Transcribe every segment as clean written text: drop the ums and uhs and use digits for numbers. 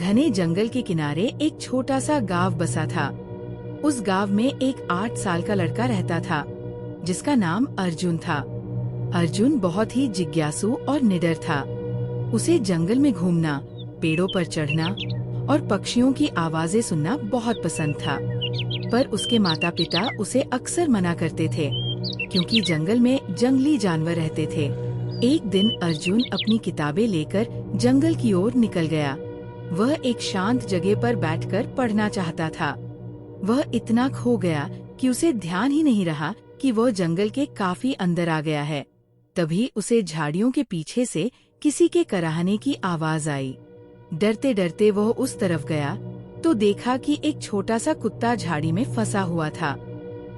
घने जंगल के किनारे एक छोटा सा गांव बसा था। उस गांव में एक 8 साल का लड़का रहता था जिसका नाम अर्जुन था। अर्जुन बहुत ही जिज्ञासु और निडर था। उसे जंगल में घूमना, पेड़ों पर चढ़ना और पक्षियों की आवाजें सुनना बहुत पसंद था। पर उसके माता पिता उसे अक्सर मना करते थे क्योंकि जंगल में जंगली जानवर रहते थे। एक दिन अर्जुन अपनी किताबें लेकर जंगल की ओर निकल गया। वह एक शांत जगह पर बैठकर पढ़ना चाहता था। वह इतना खो गया कि उसे ध्यान ही नहीं रहा कि वह जंगल के काफी अंदर आ गया है। तभी उसे झाड़ियों के पीछे से किसी के कराहने की आवाज आई। डरते डरते वह उस तरफ गया तो देखा कि एक छोटा सा कुत्ता झाड़ी में फंसा हुआ था।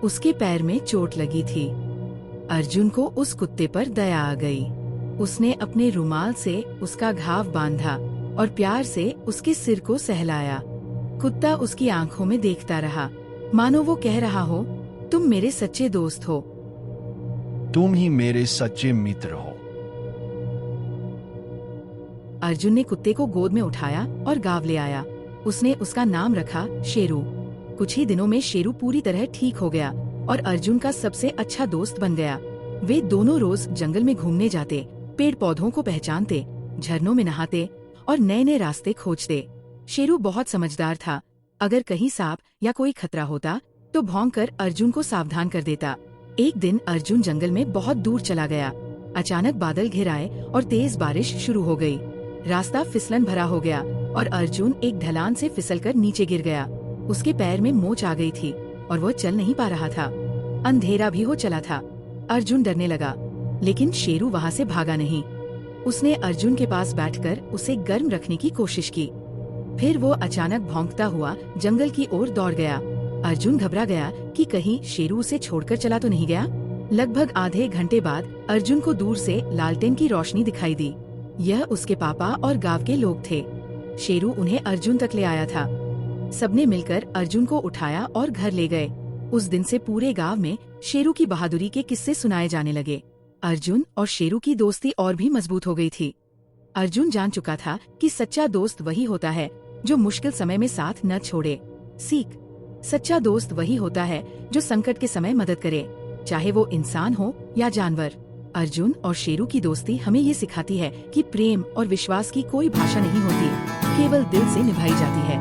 उसके पैर में चोट लगी थी। अर्जुन को उस कुत्ते पर दया आ गई। उसने अपने रुमाल से उसका घाव बांधा और प्यार से उसके सिर को सहलाया। कुत्ता उसकी आंखों में देखता रहा, मानो वो कह रहा हो, तुम मेरे सच्चे दोस्त हो। तुम ही मेरे सच्चे मित्र हो। अर्जुन ने कुत्ते को गोद में उठाया और गांव ले आया। उसने उसका नाम रखा शेरू। कुछ ही दिनों में शेरू पूरी तरह ठीक हो गया और अर्जुन का सबसे अच्छा दोस्त बन गया। वे दोनों रोज जंगल में घूमने जाते, पेड़ पौधों को पहचानते, झरनों में नहाते और नए नए रास्ते खोजते। शेरू बहुत समझदार था। अगर कहीं सांप या कोई खतरा होता तो भौंककर अर्जुन को सावधान कर देता। एक दिन अर्जुन जंगल में बहुत दूर चला गया। अचानक बादल घिर आए और तेज बारिश शुरू हो गई। रास्ता फिसलन भरा हो गया और अर्जुन एक ढलान से फिसलकर नीचे गिर गया। उसके पैर में मोच आ गई थी और वो चल नहीं पा रहा था। अंधेरा भी हो चला था। अर्जुन डरने लगा, लेकिन शेरू वहाँ से भागा नहीं। उसने अर्जुन के पास बैठकर उसे गर्म रखने की कोशिश की। फिर वो अचानक भौंकता हुआ जंगल की ओर दौड़ गया। अर्जुन घबरा गया कि कहीं शेरू उसे छोड़कर चला तो नहीं गया। लगभग आधे घंटे बाद अर्जुन को दूर से लालटेन की रोशनी दिखाई दी। यह उसके पापा और गांव के लोग थे। शेरू उन्हें अर्जुन तक ले आया था। सबने मिलकर अर्जुन को उठाया और घर ले गए। उस दिन से पूरे गांव में शेरू की बहादुरी के किस्से सुनाए जाने लगे। अर्जुन और शेरू की दोस्ती और भी मजबूत हो गई थी। अर्जुन जान चुका था कि सच्चा दोस्त वही होता है जो मुश्किल समय में साथ न छोड़े। सीख: सच्चा दोस्त वही होता है जो संकट के समय मदद करे, चाहे वो इंसान हो या जानवर। अर्जुन और शेरू की दोस्ती हमें ये सिखाती है कि प्रेम और विश्वास की कोई भाषा नहीं होती, केवल दिल से निभाई जाती है।